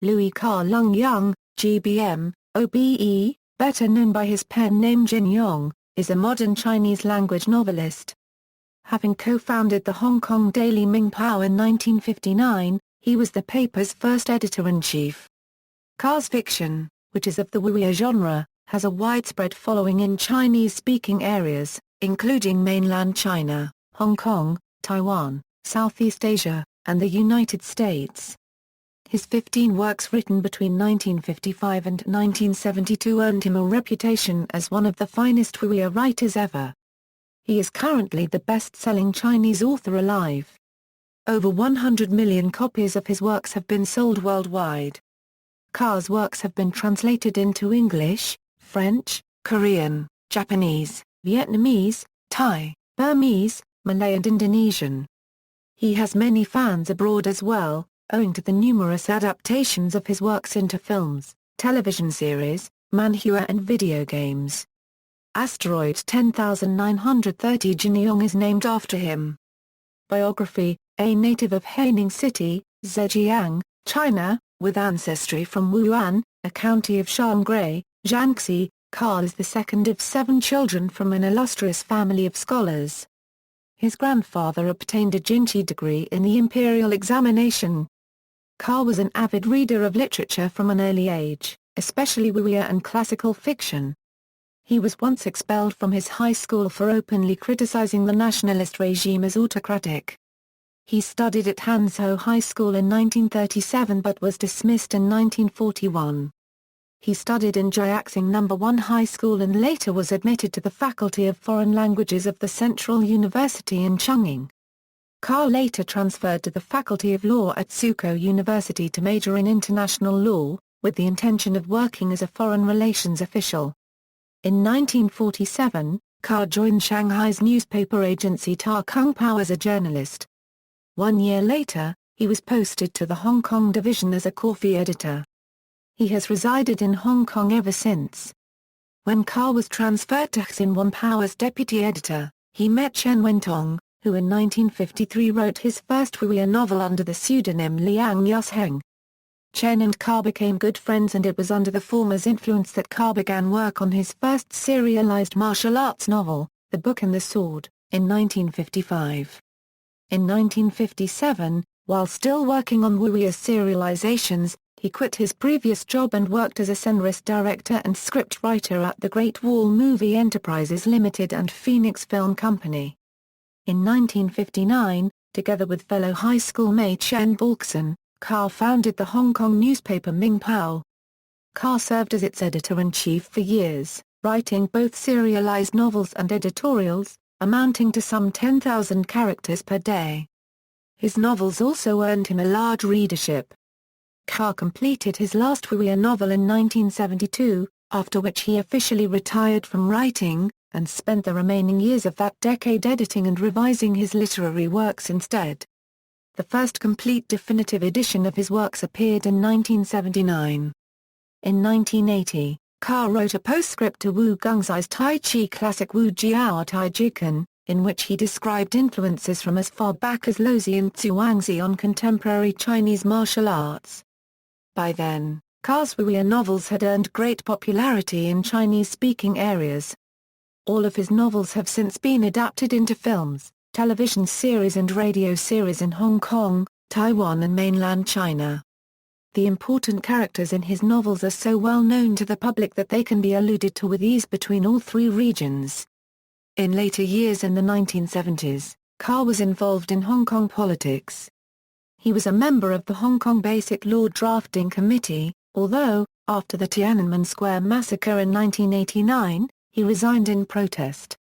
Louis Cha Leung-yung, GBM, OBE, better known by his pen name Jin Yong, is a modern Chinese language novelist. Having co-founded the Hong Kong daily Ming Pao in 1959, he was the paper's first editor-in-chief. Cha's fiction, which is of the wuxia genre, has a widespread following in Chinese-speaking areas, including mainland China, Hong Kong, Taiwan, Southeast Asia, and the United States. His 15 works written between 1955 and 1972 earned him a reputation as one of the finest wuxia writers ever. He is currently the best-selling Chinese author alive. Over 100 million copies of his works have been sold worldwide. Cha's works have been translated into English, French, Korean, Japanese, Vietnamese, Thai, Burmese, Malay and Indonesian. He has many fans abroad as well, owing to the numerous adaptations of his works into films, television series, manhua and video games. Asteroid 10930 Jin Yong is named after him. Biography: a native of Haining City, Zhejiang, China, with ancestry from Wuhan, a county of Shangrui, Jiangxi, Cha is the second of 7 children from an illustrious family of scholars. His grandfather obtained a Jinchi degree in the imperial examination. Cha was an avid reader of literature from an early age, especially wuxia and classical fiction. He was once expelled from his high school for openly criticizing the nationalist regime as autocratic. He studied at Hanzhou High School in 1937 but was dismissed in 1941. He studied in Jiaxing No. 1 High School and later was admitted to the Faculty of Foreign Languages of the Central University in Chongqing. Cha later transferred to the Faculty of Law at Suzhou University to major in international law, with the intention of working as a foreign relations official. In 1947, Cha joined Shanghai's newspaper agency Ta Kung Pao as a journalist. 1 year later, he was posted to the Hong Kong division as a coffee editor. He has resided in Hong Kong ever since. When Cha was transferred to Xin Pao as deputy editor, he met Chen Wentong, who in 1953 wrote his first wuxia novel under the pseudonym Liang Yusheng. Chen and Cha became good friends and it was under the former's influence that Cha began work on his first serialized martial arts novel, The Book and the Sword, in 1955. In 1957, while still working on wuxia serializations, he quit his previous job and worked as a scenarist director and script writer at the Great Wall Movie Enterprises Limited and Phoenix Film Company. In 1959, together with fellow high school mate Shen Balkson, Cha founded the Hong Kong newspaper Ming Pao. Cha served as its editor-in-chief for years, writing both serialized novels and editorials, amounting to some 10,000 characters per day. His novels also earned him a large readership. Cha completed his last wuxia novel in 1972, after which he officially retired from writing, and spent the remaining years of that decade editing and revising his literary works instead. The first complete definitive edition of his works appeared in 1979. In 1980, Cha wrote a postscript to Wu Gengzai's Tai Chi classic Wu Jiao Tai Jikan, in which he described influences from as far back as Luozi and Zhuangzi on contemporary Chinese martial arts. By then, Cha's wuxia novels had earned great popularity in Chinese-speaking areas. All of his novels have since been adapted into films, television series and radio series in Hong Kong, Taiwan and mainland China. The important characters in his novels are so well known to the public that they can be alluded to with ease between all 3 regions. In later years in the 1970s, Cha was involved in Hong Kong politics. He was a member of the Hong Kong Basic Law Drafting Committee, although, after the Tiananmen Square massacre in 1989, he resigned in protest.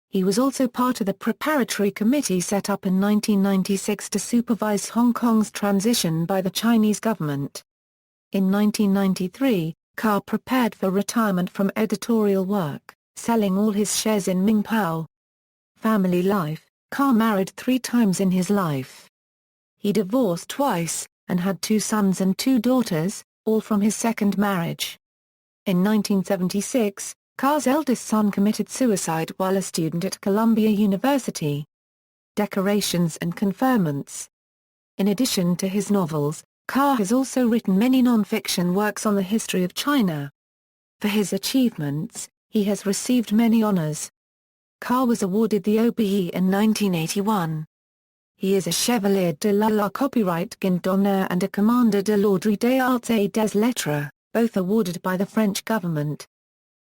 He was also part of the preparatory committee set up in 1996 to supervise Hong Kong's transition by the Chinese government. In 1993, Cha prepared for retirement from editorial work, selling all his shares in Ming Pao. Family life: Cha married 3 times in his life. He divorced twice, and had 2 sons and 2 daughters, all from his second marriage. In 1976, Cha's eldest son committed suicide while a student at Columbia University. Decorations and conferments. In addition to his novels, Ka has also written many non-fiction works on the history of China. For his achievements, he has received many honors. Ka was awarded the OBE in 1981. He is a Chevalier de la Copyright Guin d'Honneur and a Commander de l'Ordre des Arts et des Lettres, both awarded by the French government.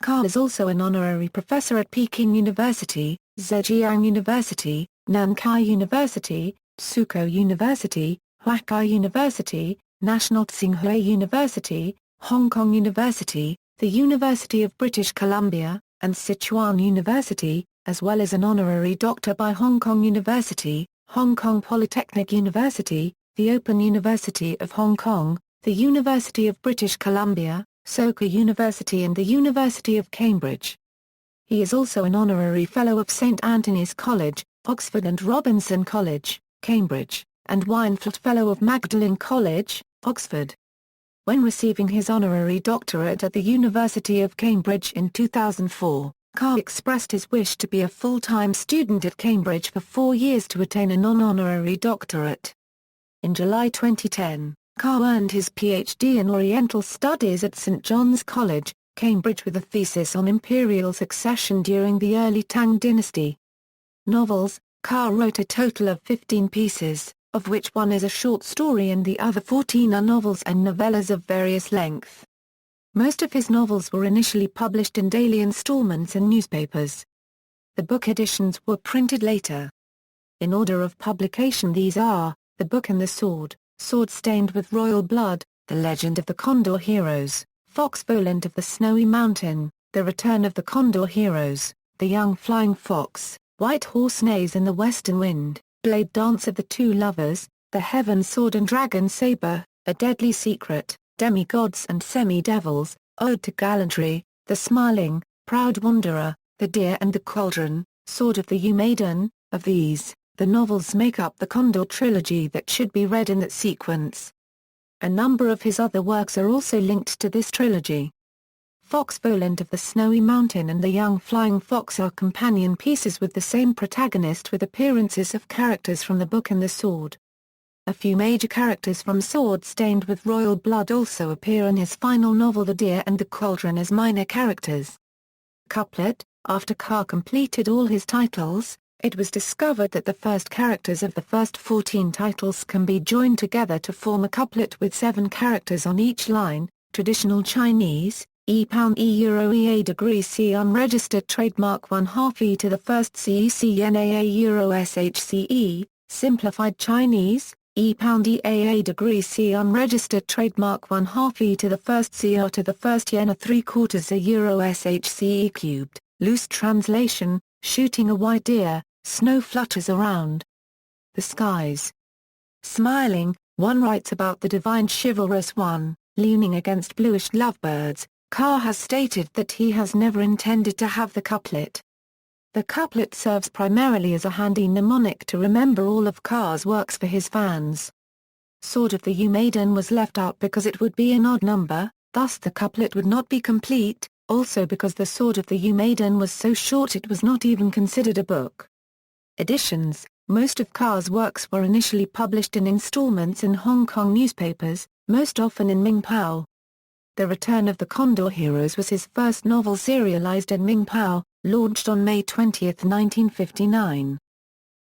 Ka is also an honorary professor at Peking University, Zhejiang University, Nankai University, Suzhou University, Huakai University, National Tsinghua University, Hong Kong University, the University of British Columbia, and Sichuan University, as well as an honorary doctor by Hong Kong University, Hong Kong Polytechnic University, the Open University of Hong Kong, the University of British Columbia, Soka University and the University of Cambridge. He is also an honorary fellow of St Antony's College, Oxford and Robinson College, Cambridge, and Weinfeld Fellow of Magdalen College, Oxford. When receiving his honorary doctorate at the University of Cambridge in 2004, Ka expressed his wish to be a full-time student at Cambridge for 4 years to attain a non-honorary doctorate. In July 2010, Ka earned his PhD in Oriental Studies at St John's College, Cambridge with a thesis on imperial succession during the early Tang dynasty. Novels: Ka wrote a total of 15 pieces, of which one is a short story and the other 14 are novels and novellas of various length. Most of his novels were initially published in daily installments in newspapers. The book editions were printed later. In order of publication these are, The Book and the Sword, Sword Stained with Royal Blood, The Legend of the Condor Heroes, Fox Volant of the Snowy Mountain, The Return of the Condor Heroes, The Young Flying Fox, White Horse Neighs in the Western Wind, Blade Dance of the Two Lovers, The Heaven Sword and Dragon Saber, A Deadly Secret, Demigods and Semi-Devils, Ode to Gallantry, The Smiling, Proud Wanderer, The Deer and the Cauldron, Sword of the Yew Maiden. Of these, the novels make up the Condor trilogy that should be read in that sequence. A number of his other works are also linked to this trilogy. Fox Volant of the Snowy Mountain and The Young Flying Fox are companion pieces with the same protagonist with appearances of characters from The Book and the Sword. A few major characters from Sword Stained with Royal Blood also appear in his final novel The Deer and the Cauldron as minor characters. Couplet: After Ka completed all his titles, it was discovered that the first characters of the first 14 titles can be joined together to form a couplet with 7 characters on each line. Traditional Chinese, £E Euro EA degree C unregistered trademark 1/2 E to the first CECNAA Euro SHCE, Simplified Chinese, £EAA degree C unregistered trademark 1/2 E to the first CR to the first yen a 3/4 a Euro SHCE cubed, loose translation, shooting a white deer, snow flutters around the skies. Smiling, one writes about the divine chivalrous one, leaning against bluish lovebirds. Ka has stated that he has never intended to have the couplet. The couplet serves primarily as a handy mnemonic to remember all of Ka's works for his fans. Sword of the Yew Maiden was left out because it would be an odd number, thus the couplet would not be complete, also because the Sword of the Yew Maiden was so short it was not even considered a book. Editions: most of Ka's works were initially published in installments in Hong Kong newspapers, most often in Ming Pao. The Return of the Condor Heroes was his first novel serialized in Ming Pao, launched on May 20, 1959.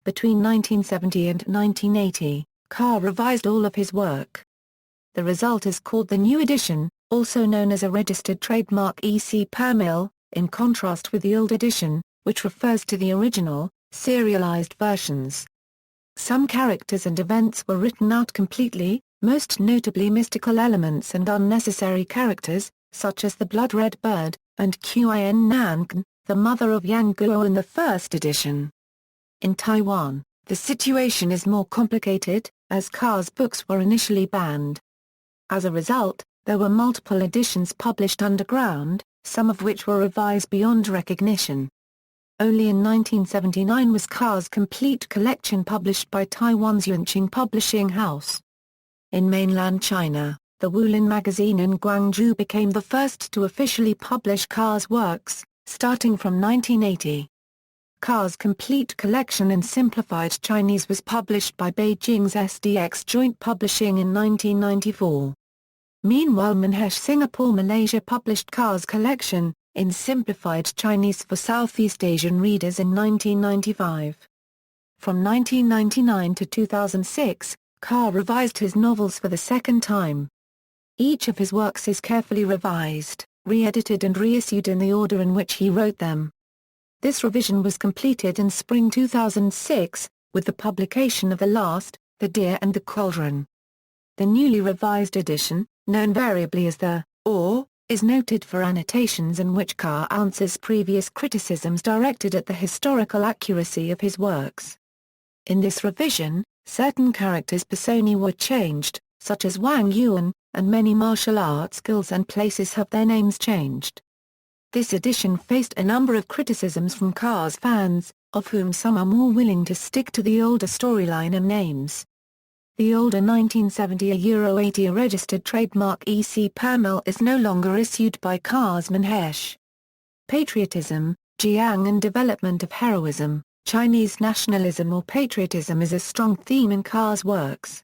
Between 1970 and 1980, Ka revised all of his work. The result is called the New Edition, also known as a registered trademark EC per mil, in contrast with the Old Edition, which refers to the original, serialized versions. Some characters and events were written out completely, most notably mystical elements and unnecessary characters, such as the Blood-Red Bird, and Qin Nankan, the mother of Yang Guo in the first edition. In Taiwan, the situation is more complicated, as Ka's books were initially banned. As a result, there were multiple editions published underground, some of which were revised beyond recognition. Only in 1979 was Ka's complete collection published by Taiwan's Yunqing Publishing House. In mainland China, the Wulin magazine in Guangzhou became the first to officially publish Ka's works, starting from 1980. Ka's complete collection in simplified Chinese was published by Beijing's SDX Joint Publishing in 1994. Meanwhile, Manhesh Singapore Malaysia published Ka's collection, in simplified Chinese for Southeast Asian readers in 1995. From 1999 to 2006, Ka revised his novels for the second time. Each of his works is carefully revised, re-edited and reissued in the order in which he wrote them. This revision was completed in spring 2006, with the publication of The Last, The Deer and the Cauldron. The newly revised edition, known variably as the or, is noted for annotations in which Ka answers previous criticisms directed at the historical accuracy of his works. In this revision, certain characters' personae were changed, such as Wang Yuan, and many martial arts guilds and places have their names changed. This edition faced a number of criticisms from Ka's fans, of whom some are more willing to stick to the older storyline and names. The older 1970 €80 registered trademark EC Permel is no longer issued by Ka's Manhesh. Patriotism, Jiang and development of heroism, Chinese nationalism or patriotism is a strong theme in Ka's works.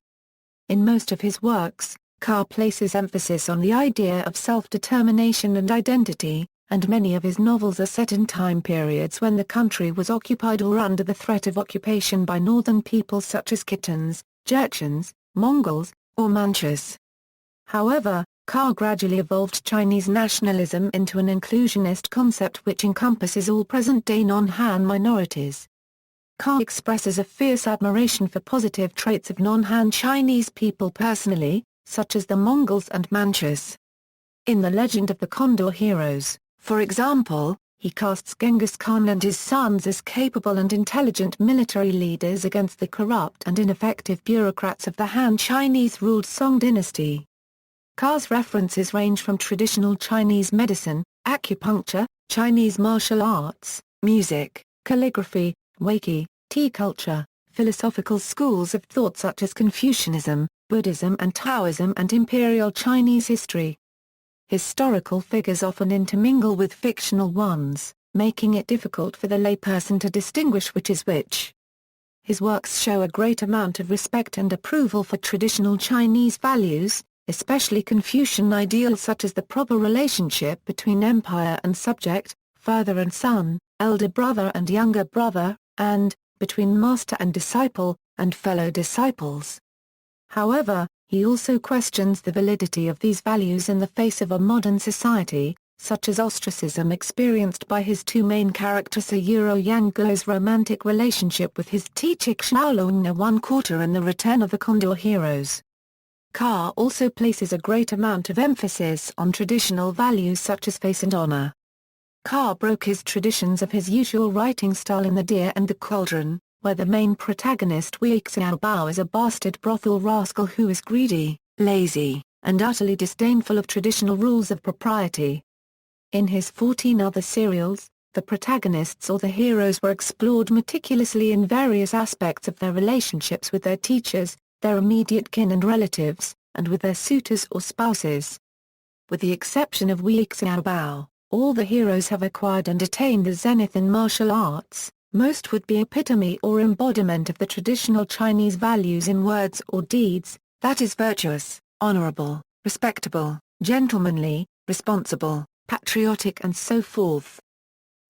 In most of his works, Ka places emphasis on the idea of self-determination and identity, and many of his novels are set in time periods when the country was occupied or under the threat of occupation by northern peoples such as Khitans, Jurchens, Mongols, or Manchus. However, Ka gradually evolved Chinese nationalism into an inclusionist concept which encompasses all present-day non-Han minorities. Ka expresses a fierce admiration for positive traits of non-Han Chinese people personally, such as the Mongols and Manchus. In The Legend of the Condor Heroes, for example, he casts Genghis Khan and his sons as capable and intelligent military leaders against the corrupt and ineffective bureaucrats of the Han Chinese-ruled Song dynasty. Ka's references range from traditional Chinese medicine, acupuncture, Chinese martial arts, music, calligraphy, Weiqi, tea culture, philosophical schools of thought such as Confucianism, Buddhism and Taoism and imperial Chinese history. Historical figures often intermingle with fictional ones, making it difficult for the layperson to distinguish which is which. His works show a great amount of respect and approval for traditional Chinese values, especially Confucian ideals such as the proper relationship between empire and subject, father and son, elder brother and younger brother, and, between master and disciple, and fellow disciples. However, he also questions the validity of these values in the face of a modern society, such as ostracism experienced by his two main characters Yang Guo's romantic relationship with his teacher Cha Leung-yung One-Quarter and the Return of the Condor Heroes. Ka also places a great amount of emphasis on traditional values such as faith and honor. Ka broke his traditions of his usual writing style in The Deer and the Cauldron, where the main protagonist Wuxia Bao is a bastard brothel rascal who is greedy, lazy, and utterly disdainful of traditional rules of propriety. In his 14 other serials, the protagonists or the heroes were explored meticulously in various aspects of their relationships with their teachers, their immediate kin and relatives, and with their suitors or spouses. With the exception of Wuxia Bao, all the heroes have acquired and attained the zenith in martial arts. Most would be epitome or embodiment of the traditional Chinese values in words or deeds, that is virtuous, honorable, respectable, gentlemanly, responsible, patriotic and so forth.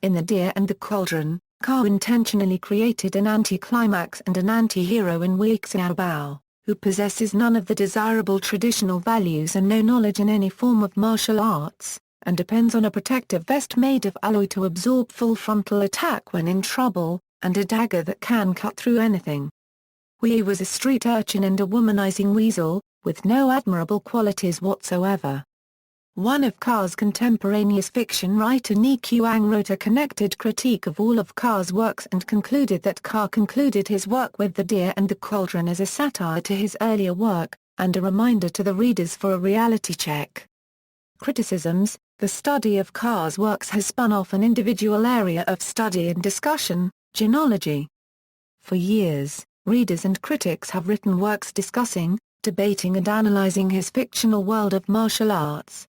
In The Deer and the Cauldron, Ka intentionally created an anti-climax and an anti-hero in Wuxia Bao, who possesses none of the desirable traditional values and no knowledge in any form of martial arts, and depends on a protective vest made of alloy to absorb full frontal attack when in trouble, and a dagger that can cut through anything. Hui was a street urchin and a womanizing weasel, with no admirable qualities whatsoever. One of Ka's contemporaneous fiction writer Ni Qiang wrote a connected critique of all of Ka's works and concluded that Ka concluded his work with The Deer and the Cauldron as a satire to his earlier work, and a reminder to the readers for a reality check. Criticisms. The study of Ka's works has spun off an individual area of study and discussion, Jinology. For years, readers and critics have written works discussing, debating and analyzing his fictional world of martial arts.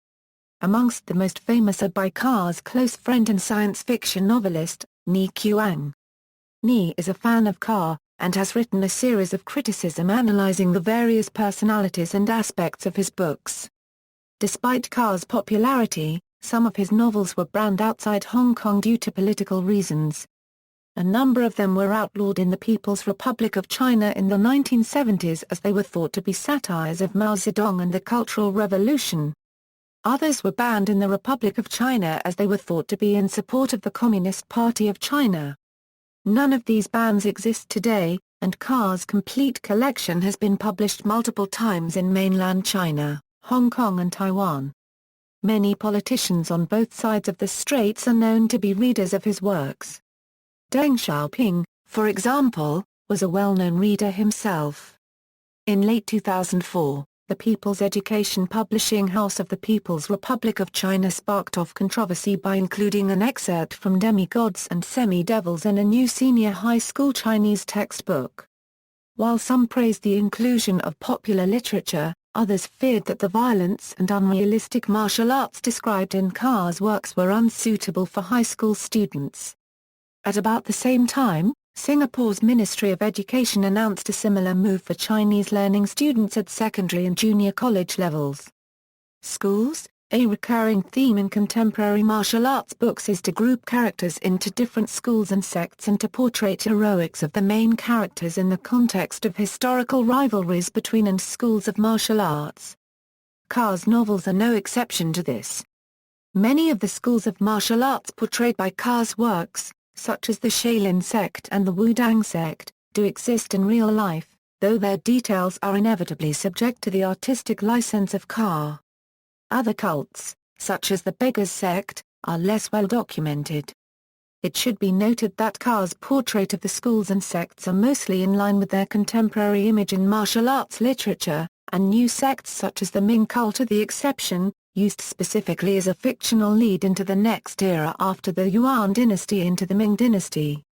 Amongst the most famous are by Ka's close friend and science fiction novelist, Ni Qiang, Ni is a fan of Ka, and has written a series of criticism analyzing the various personalities and aspects of his books. Despite Ka's popularity, some of his novels were banned outside Hong Kong due to political reasons. A number of them were outlawed in the People's Republic of China in the 1970s as they were thought to be satires of Mao Zedong and the Cultural Revolution. Others were banned in the Republic of China as they were thought to be in support of the Communist Party of China. None of these bans exist today, and Ka's complete collection has been published multiple times in mainland China, Hong Kong and Taiwan. Many politicians on both sides of the straits are known to be readers of his works. Deng Xiaoping, for example, was a well-known reader himself. In late 2004, the People's Education Publishing House of the People's Republic of China sparked off controversy by including an excerpt from Demigods and Semi-Devils in a new senior high school Chinese textbook. While some praised the inclusion of popular literature, others feared that the violence and unrealistic martial arts described in Ka's works were unsuitable for high school students. At about the same time, Singapore's Ministry of Education announced a similar move for Chinese learning students at secondary and junior college levels. Schools, a recurring theme in contemporary martial arts books is to group characters into different schools and sects and to portray heroics of the main characters in the context of historical rivalries between and schools of martial arts. Ka's novels are no exception to this. Many of the schools of martial arts portrayed by Ka's works, such as the Shaolin sect and the Wudang sect, do exist in real life, though their details are inevitably subject to the artistic license of Ka. Other cults, such as the Beggars sect, are less well documented. It should be noted that Ka's portrait of the schools and sects are mostly in line with their contemporary image in martial arts literature, and new sects such as the Ming cult are the exception, used specifically as a fictional lead into the next era after the Yuan dynasty into the Ming dynasty.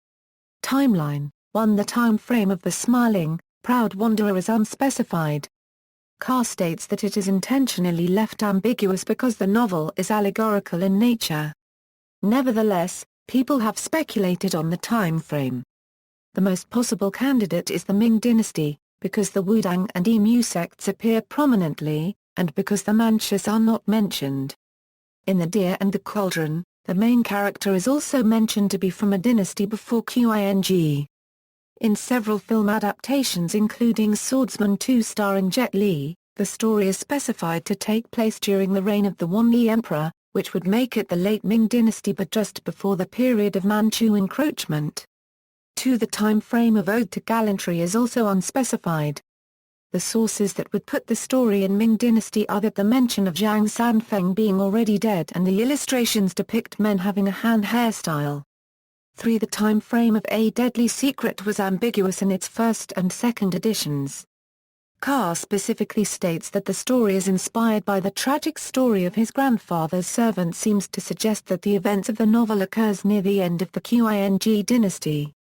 Timeline 1. The time frame of the Smiling, Proud Wanderer is unspecified. Ka states that it is intentionally left ambiguous because the novel is allegorical in nature. Nevertheless, people have speculated on the time frame. The most possible candidate is the Ming dynasty, because the Wudang and Emu sects appear prominently, and because the Manchus are not mentioned. In The Deer and the Cauldron, the main character is also mentioned to be from a dynasty before Qing. In several film adaptations including Swordsman 2 starring Jet Li, the story is specified to take place during the reign of the Wanli Emperor, which would make it the late Ming dynasty but just before the period of Manchu encroachment. 2. The time frame of Ode to Gallantry is also unspecified. The sources that would put the story in Ming dynasty are that the mention of Zhang Sanfeng being already dead and the illustrations depict men having a Han hairstyle. 3. The time frame of A Deadly Secret was ambiguous in its first and second editions. Ka specifically states that the story is inspired by the tragic story of his grandfather's servant seems to suggest that the events of the novel occurs near the end of the Qing dynasty.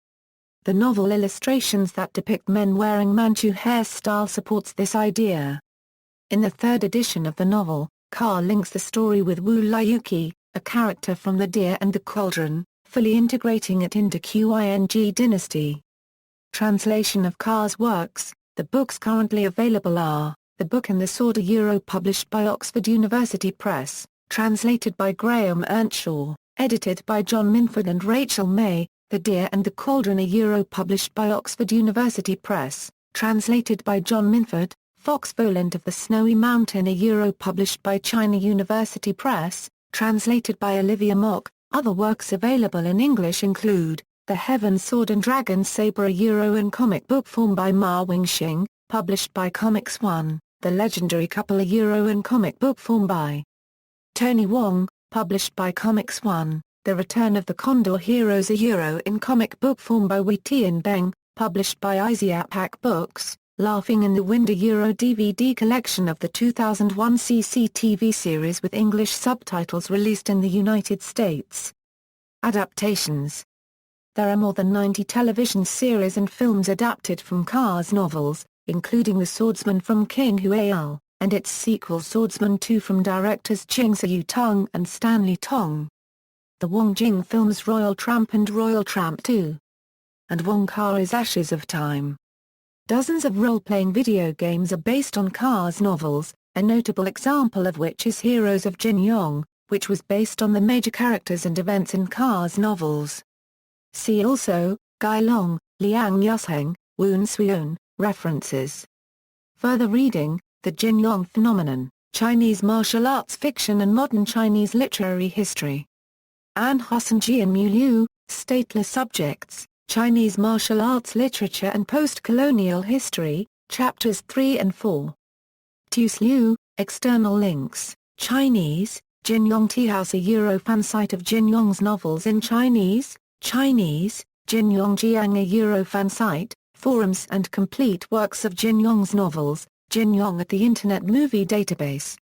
The novel illustrations that depict men wearing Manchu hairstyle supports this idea. In the third edition of the novel, Ka links the story with Wu Liuqi, a character from The Deer and the Cauldron, fully integrating it into Qing dynasty. Translation of Ka's works. The books currently available are, The Book and the Sword published by Oxford University Press, translated by Graham Earnshaw, edited by John Minford and Rachel May, The Deer and the Cauldron published by Oxford University Press, translated by John Minford, Fox Volant of the Snowy Mountain published by China University Press, translated by Olivia Mock. Other works available in English include, The Heaven Sword and Dragon Saber in comic book form by Ma Wingxing, published by Comics One, The Legendary Couple in comic book form by Tony Wong, published by Comics One, The Return of the Condor Heroes in comic book form by Wei Tianbeng, published by Isiapak Books, Laughing in the Wind DVD collection of the 2001 CCTV series with English subtitles released in the United States. Adaptations. There are more than 90 television series and films adapted from Ka's novels, including The Swordsman from King Huayao, and its sequel Swordsman 2 from directors Ching Siu Tung and Stanley Tong. The Wong Jing films Royal Tramp and Royal Tramp 2. and Wong Kar-is Ashes of Time. Dozens of role-playing video games are based on Kar's novels, a notable example of which is Heroes of Jin Yong, which was based on the major characters and events in Kar's novels. See also, Gai Long, Liang Yusheng, Woon Suyeon, references. Further reading, The Jin Yong Phenomenon, Chinese Martial Arts Fiction and Modern Chinese Literary History. An Hus and Jian-Mu Liu, Stateless Subjects, Chinese Martial Arts Literature and Post-Colonial History, Chapters 3 and 4. Tues Liu, External Links, Chinese, Jin Yong Teahouse, a Euro fan site of Jin Yong's novels in Chinese, Jin Yong Jiang, a Euro fan site, forums and complete works of Jin Yong's novels, Jin Yong at the Internet Movie Database.